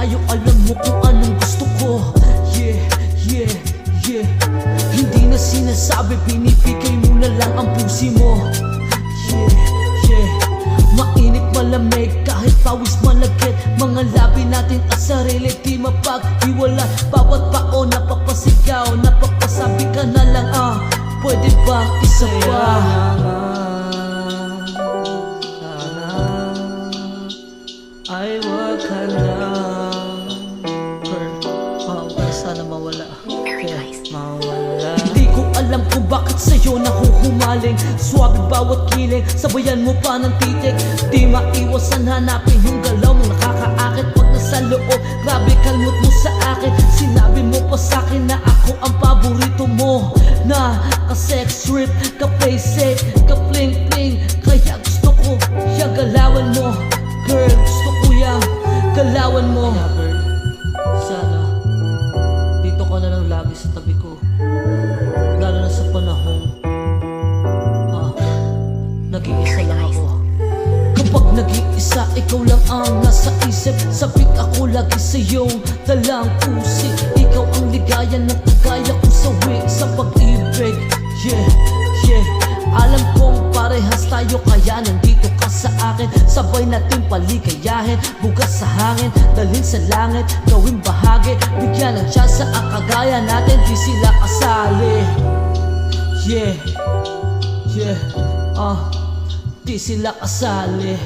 tayo, alam mo kung anong gusto ko. Yeah, yeah, yeah. Hindi na sinasabi, pinipigay mo na lang ang pusi mo. Yeah, yeah. Mainit malamig, kahit pawis malagkit. Mga labi natin at sarili di mapag-iwala. Bawat pao napapasigaw, napapasabi ka na lang pwede ba isa pa? Ay wag ka na girl, sana mawala. Mawala. Hindi ko alam kung bakit sa'yo nahuhumaling. Swabe bawat kiling, sabayan mo pa ng titik. Di maiwasan hanapin yung galaw mo nakakaakit. Pag nasa loob, grabe kalmot mo sa akin. Sinabi mo pa sa'kin na ako ang paborito mo. Na ka-sex trip, ka-play-safe, ka-fling-fling. Kaya gusto ko yung galawan mo. Girl, gusto ko yung galawan mo. Sana dito ka na lang lagi sa tabi ko, lalo na sa panahon nag-iisa lang ako. Kapag nag-iisa, ikaw lang ang nasa isip. Sabik ako lagi sa iyong dalang pusi. Ikaw ang ligaya na kagaya kong sawi sa pag-ibig. Yeah, yeah. Alam kong parehas tayo kaya nandito ka sa akin. Sabay natin paligayahin, bugas sa hangin, dalhin sa langit, gawing bahagi. Bigyan ng tsansa ang kagaya natin, di sila kasali. Yeah, yeah, di sila kasali.